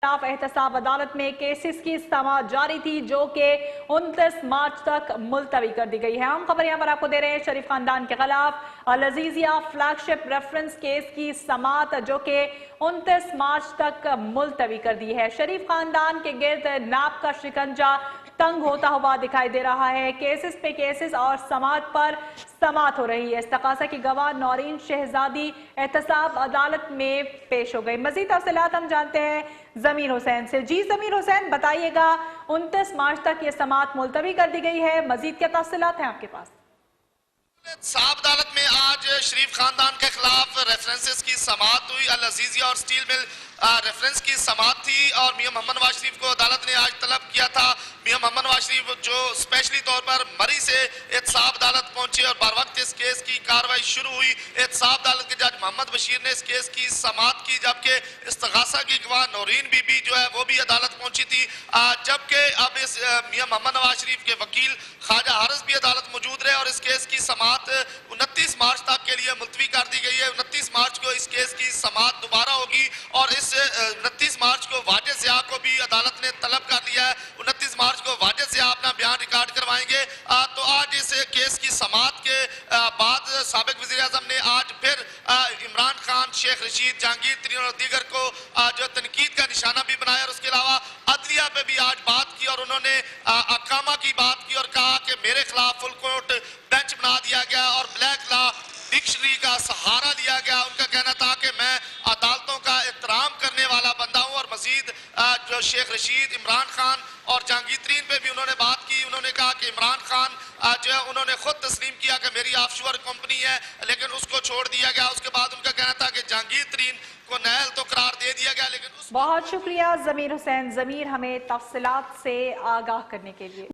खिलाफ एहतसाब अदालत में केसेस की समाअत जारी थी जो कि 29 मार्च तक मुलतवी कर दी गई है। हम खबर यहाँ पर आपको दे रहे हैं। शरीफ खानदान के खिलाफ अल अजीजिया फ्लैगशिप रेफरेंस केस की समाअत जो कि 29 मार्च तक मुलतवी कर दी है। शरीफ खानदान के गिर्द नाप का शिकंजा तंग होता हुआ दिखाई दे रहा है। केसेस पे केसेस और समाअत पर समाअत हो रही है। इस्तकासा की गवाह नौरीन शहजादी एहतसाब अदालत में पेश हो गई। मजीद तफसीलात हम जानते हैं जमीर हुसैन से। जी जमीर हुसैन, बताइएगा 29 मार्च तक ये समाअत मुलतवी कर दी गई है, मजीद क्या तफसीलात हैं आपके पास? एहतसाब अदालत में आज शरीफ खानदान के खिलाफ रेफरेंसेस की समाअत हुई। अल अजीजिया और स्टील मिल रेफरेंस की समाअत थी और मियां मोहम्मद नवाज शरीफ को अदालत ने आज तलब किया था। मियां मोहम्मद नवाज शरीफ जो स्पेशली तौर पर मरी से एहतसाब अदालत पहुंचे और बर वक्त इस केस की कार्रवाई शुरू हुई। एहतसाब अदालत के जज मोहम्मद बशीर ने इस केस की समाअत की, जबकि इस्तगासा की गवाह नौरीन बीबी जो है वो भी अदालत पहुंची थी। जबकि अब इस मियां मोहम्मद नवाज शरीफ के वकील ख्वाजा हारिस भी अदालत मौजूद रहे और इस केस की समाअत 29 मार्च तक के लिए मुलतवी कर दी गई है। 29 मार्च को इस केस की समाअत दोबारा होगी और इस 29 मार्च को वाजिद ज़िया को भी अदालत ने तलब कर लिया है। 29 मार्च को वाजिद ज़िया अपना बयान रिकॉर्ड करवाएंगे। तो आज इस केस की समाअत के बाद साबिक वज़ीर आज़म ने आज फिर इमरान खान, शेख रशीद, जहांगीर तरीन और दीगर को जो तनकीद का निशाना भी बनाया और उसके अलावा अदलिया पे भी आज बात की और उन्होंने अकामा की बात की और कहा कि मेरे खिलाफ फुल कोर्ट बेंच बना दिया गया और ब्लैक लॉ डिक्शनरी का सहारा लिया गया। उनका कहना था कि मैं अदालतों का एहतराम करने वाला बंदा हूँ और मजीद जो शेख रशीद, इमरान खान और जहांगीर तरीन पे भी उन्होंने बात की। उन्होंने कहा कि इमरान खान जो है उन्होंने खुद तस्लीम किया कि मेरी ऑफशोर कंपनी है, लेकिन उसको छोड़ दिया गया। उसके बाद उनका कहना था कि जहांगीर तरीन को नाअहल तो करार दे दिया गया, लेकिन बहुत शुक्रिया जमीर हुसैन, जमीर हमें तफसीलात से आगाह करने के लिए।